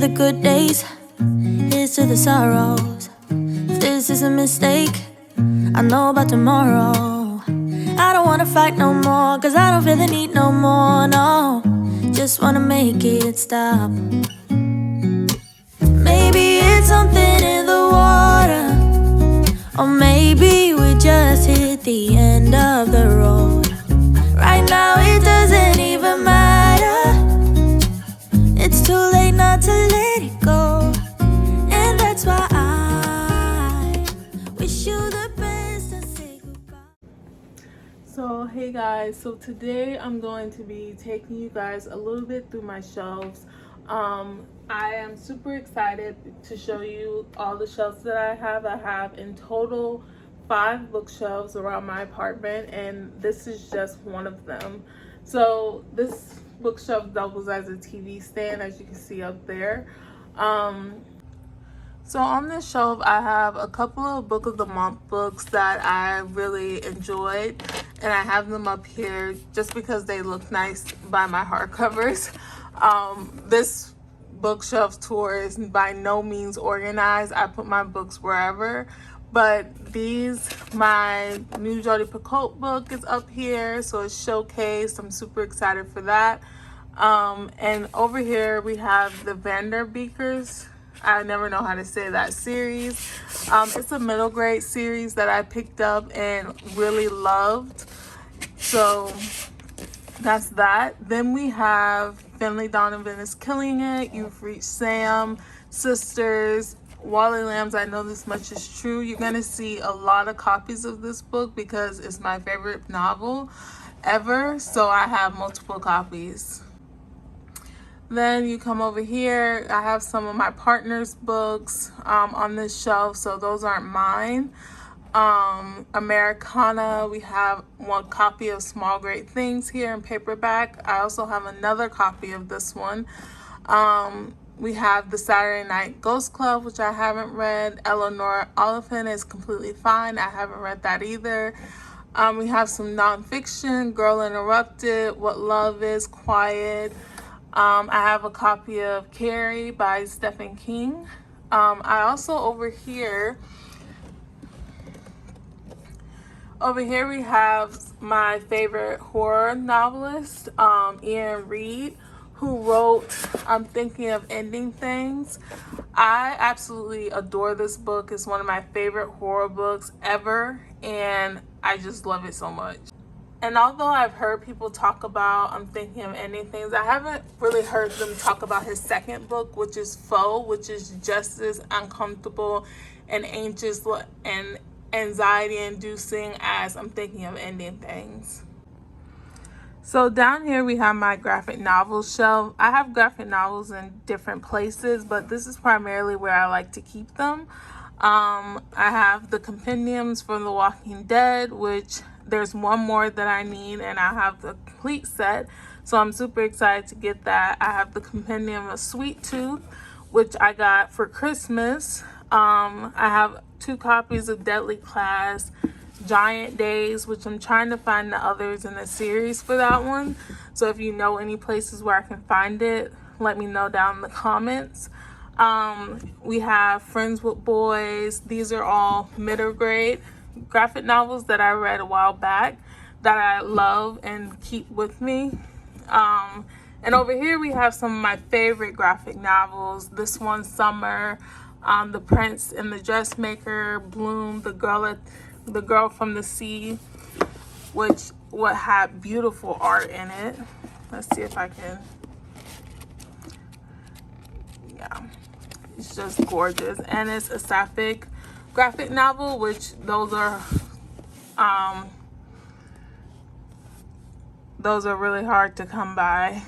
the good days, here's to the sorrows. If this is a mistake, I know about tomorrow. I don't wanna fight no more, cause I don't feel the need no more, no. Just wanna make it stop. Maybe it's something in the water, or maybe we just hit the end of the road. Right now it doesn't even matter. It's too late not to let it go. And that's why I wish you the best and say goodbye. So hey guys, so today I'm going to be taking you guys a little bit through my shelves. I am super excited to show you all the shelves that I have. I have in total 5 bookshelves around my apartment, and this is just one of them. So this bookshelf doubles as a TV stand, as you can see up there. So on this shelf, I have a couple of Book of the Month books that I really enjoyed, and I have them up here just because they look nice by my hardcovers. This bookshelf tour is by no means organized. I put my books wherever, but my new Jodi Picoult book is up here, so it's showcased. I'm super excited for that. And over here we have the Vanderbeekers. I never know how to say that series. It's a middle grade series that I picked up and really loved. So that's that. Then we have Finley Donovan is Killing It, You've Reached Sam, Sisters, Wally Lambs, I Know This Much Is True. You're going to see a lot of copies of this book because it's my favorite novel ever. So I have multiple copies. Then you come over here, I have some of my partner's books on this shelf, so those aren't mine. Americana, we have one copy of Small Great Things here in paperback. I also have another copy of this one. We have The Saturday Night Ghost Club, which I haven't read. Eleanor Oliphant is Completely Fine. I haven't read that either. We have some nonfiction, Girl Interrupted, What Love Is, Quiet. I have a copy of Carrie by Stephen King. I also over here we have my favorite horror novelist, Ian Reid, who wrote I'm Thinking of Ending Things. I absolutely adore this book. It's one of my favorite horror books ever, and I just love it so much. And although I've heard people talk about I'm Thinking of Ending Things, I haven't really heard them talk about his second book, which is Foe, which is just as uncomfortable and anxious and anxiety-inducing as I'm Thinking of Ending Things. So down here we have my graphic novels shelf. I have graphic novels in different places, but this is primarily where I like to keep them. I have the compendiums for The Walking Dead, which there's one more that I need, and I have the complete set, so I'm super excited to get that. I have the compendium of Sweet Tooth, which I got for Christmas. I have 2 copies of Deadly Class, Giant Days, which I'm trying to find the others in the series for that one. So if you know any places where I can find it, let me know down in the comments. We have Friends with Boys. These are all middle grade graphic novels that I read a while back that I love and keep with me. And over here we have some of my favorite graphic novels. This one, Summer, The Prince and the Dressmaker, Bloom, The Girl from the Sea, which had beautiful art in it. Let's see if I can. Yeah, it's just gorgeous, and it's a sapphic graphic novel, which those are really hard to come by.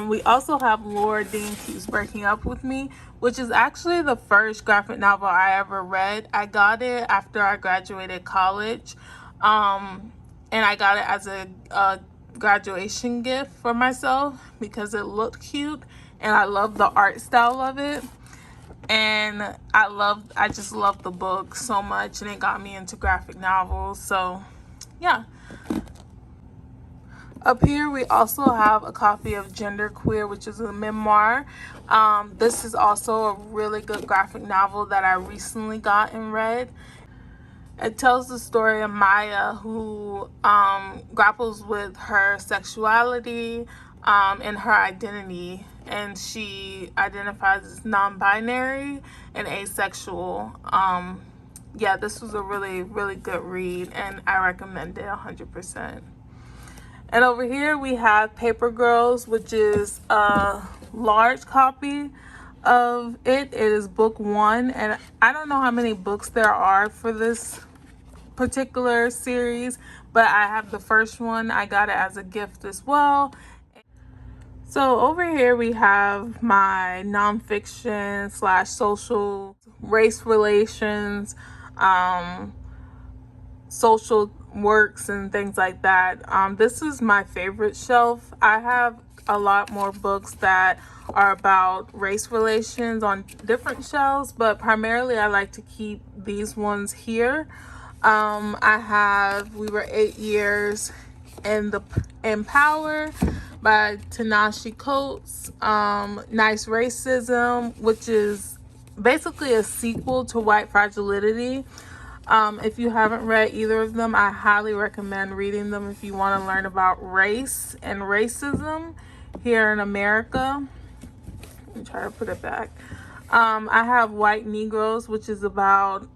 We also have Laura Dean Keeps Breaking Up With Me, which is actually the first graphic novel I ever read. I got it after I graduated college, and I got it as a graduation gift for myself because it looked cute and I love the art style of it. And I just love the book so much, and it got me into graphic novels. So yeah. Up here, we also have a copy of Genderqueer, which is a memoir. This is also a really good graphic novel that I recently got and read. It tells the story of Maya, who grapples with her sexuality and her identity, and she identifies as non-binary and asexual. Yeah, this was a really, really good read, and I recommend it 100%. And over here we have Paper Girls, which is a large copy of it. It is book 1, and I don't know how many books there are for this particular series, but I have the first one. I got it as a gift as well. So over here we have my nonfiction / social race relations, social works and things like that. This is my favorite shelf. I have a lot more books that are about race relations on different shelves, but primarily I like to keep these ones here. I have We Were 8 Years in Power by Tanashi Coates. Nice Racism, which is basically a sequel to White Fragility. If you haven't read either of them, I highly recommend reading them if you want to learn about race and racism here in America. Let me try to put it back. I have White Negroes, which is about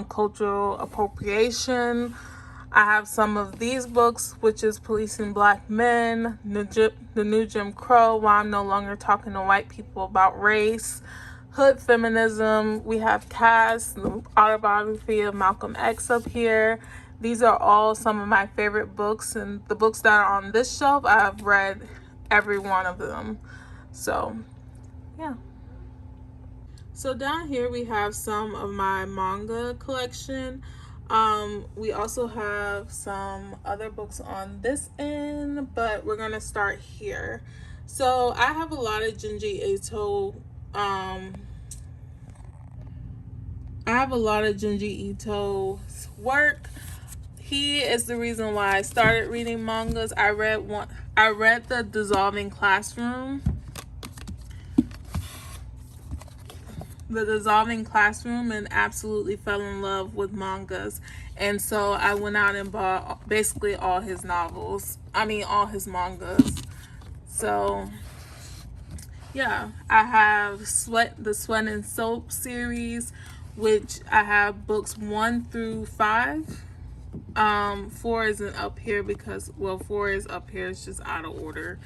cultural appropriation. I have some of these books, which is Policing Black Men, The New Jim Crow, Why I'm No Longer Talking to White People About Race, Hood Feminism. We have Cass, the autobiography of Malcolm X up here. These are all some of my favorite books, and the books that are on this shelf, I have read every one of them. So, yeah. So down here we have some of my manga collection. We also have some other books on this end, but we're gonna start here. So I have a lot of Junji Ito. Ito's work. He is the reason why I started reading mangas. I read The Dissolving Classroom. And absolutely fell in love with mangas. And so I went out and bought basically all his mangas. So yeah, I have the Sweat and Soap series, which I have books 1 through 5. 4 isn't up here because, 4 is up here. It's just out of order.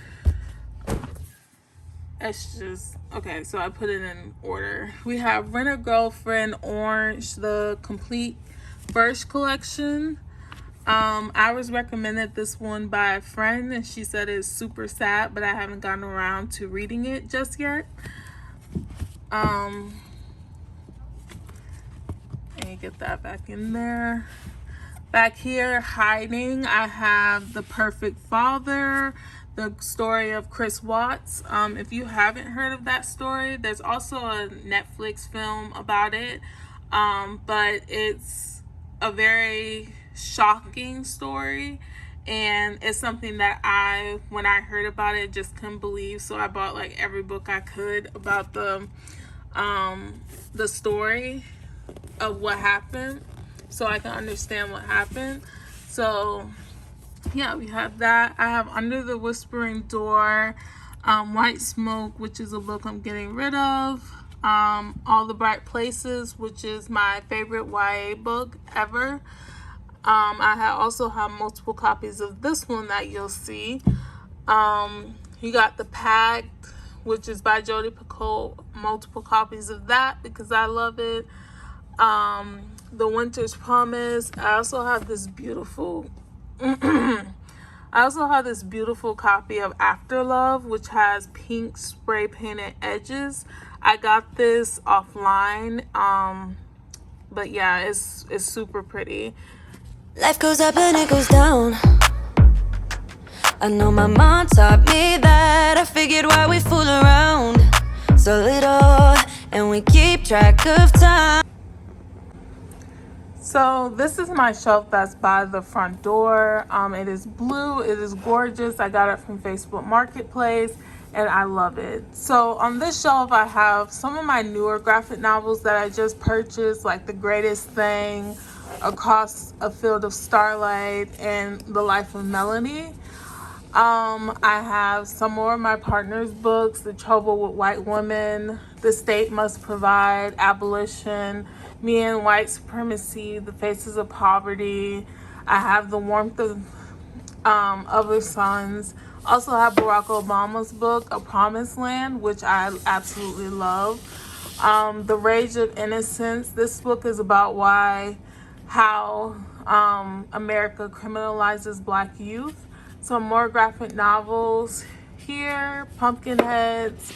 It's just, okay, so I put it in order. We have Rent a Girlfriend Orange, the complete first collection. I was recommended this one by a friend, and she said it's super sad, but I haven't gotten around to reading it just yet. Let me get that back in there. Back here, Hiding, I have The Perfect Father, the story of Chris Watts. If you haven't heard of that story, there's also a Netflix film about it, but it's a very shocking story, and it's something that when I heard about it, just couldn't believe. So I bought like every book I could about the story of what happened, so I can understand what happened. So yeah, we have that. I have Under the Whispering Door, White Smoke, which is a book I'm getting rid of. All the Bright Places, which is my favorite YA book ever. I also have multiple copies of this one that you'll see. You got The Pact, which is by Jodi Picoult. Multiple copies of that because I love it. The Winter's Promise. I also have this beautiful copy of Afterlove, which has pink spray painted edges. I got this offline, but yeah, it's super pretty. Life goes up and it goes down. I know my mom taught me that. I figured why we fool around so little and we keep track of time. So this is my shelf that's by the front door. It is blue. It is gorgeous. I got it from Facebook Marketplace and I love it. So on this shelf, I have some of my newer graphic novels that I just purchased, like The Greatest Thing, Across a Field of Starlight, and The Life of Melanie. I have some more of my partner's books: The Trouble with White Women, The State Must Provide, Abolition, Me and White Supremacy, The Faces of Poverty. I have The Warmth of Other Suns. Also have Barack Obama's book, A Promised Land, which I absolutely love. The Rage of Innocence. This book is about how America criminalizes Black youth. Some more graphic novels here. Pumpkinheads,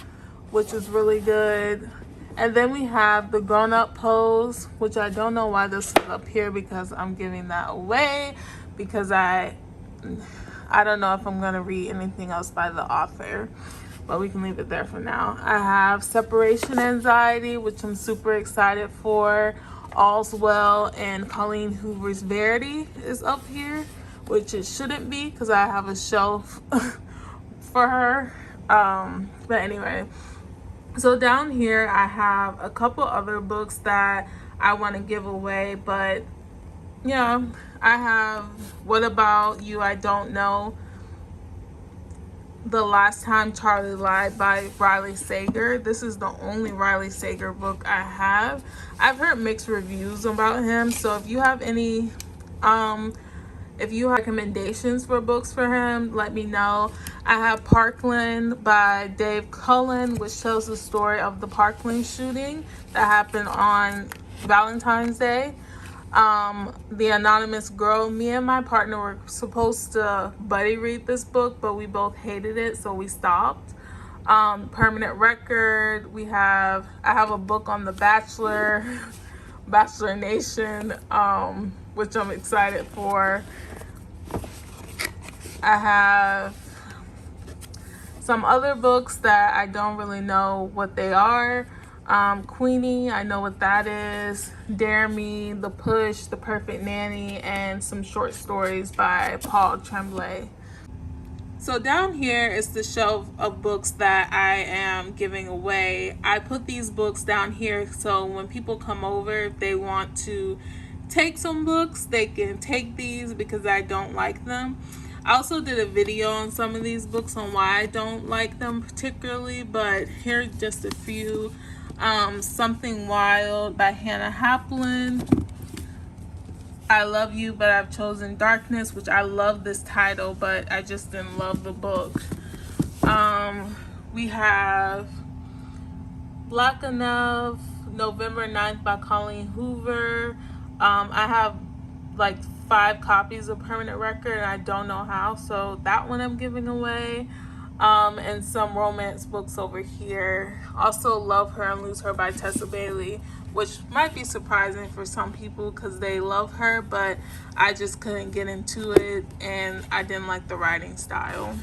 which is really good. And then we have The Grown Up Pose, which I don't know why this is up here because I'm giving that away because I don't know if I'm going to read anything else by the author, but we can leave it there for now. I have Separation Anxiety, which I'm super excited for. All's Well, and Colleen Hoover's Verity is up here, which it shouldn't be because I have a shelf for her. But anyway, so down here I have a couple other books that I want to give away, but yeah, I have What About You, I Don't Know, The Last Time Charlie Lied by Riley Sager. This is the only Riley Sager book I have. I've heard mixed reviews about him, so if you have any recommendations for books for him, let me know. I have Parkland by Dave Cullen, which tells the story of the Parkland shooting that happened on Valentine's Day. The Anonymous Girl. Me and my partner were supposed to buddy read this book, but we both hated it, so we stopped. Permanent Record. I have a book on The Bachelor, Bachelor Nation, which I'm excited for. I have some other books that I don't really know what they are. Queenie, I know what that is. Dare Me, The Push, The Perfect Nanny, and some short stories by Paul Tremblay. So down here is the shelf of books that I am giving away. I put these books down here so when people come over, if they want to take some books, they can take these because I don't like them. I also did a video on some of these books on why I don't like them particularly, but here are just a few. Something Wild by Hannah Haplin. I Love You, But I've Chosen Darkness, which I love this title, but I just didn't love the book. We have Black Enough, November 9th by Colleen Hoover. I have like 5 copies of Permanent Record and I don't know how, so that one I'm giving away. And some romance books over here. Also Love Her and Lose Her by Tessa Bailey, which might be surprising for some people because they love her, but I just couldn't get into it and I didn't like the writing style.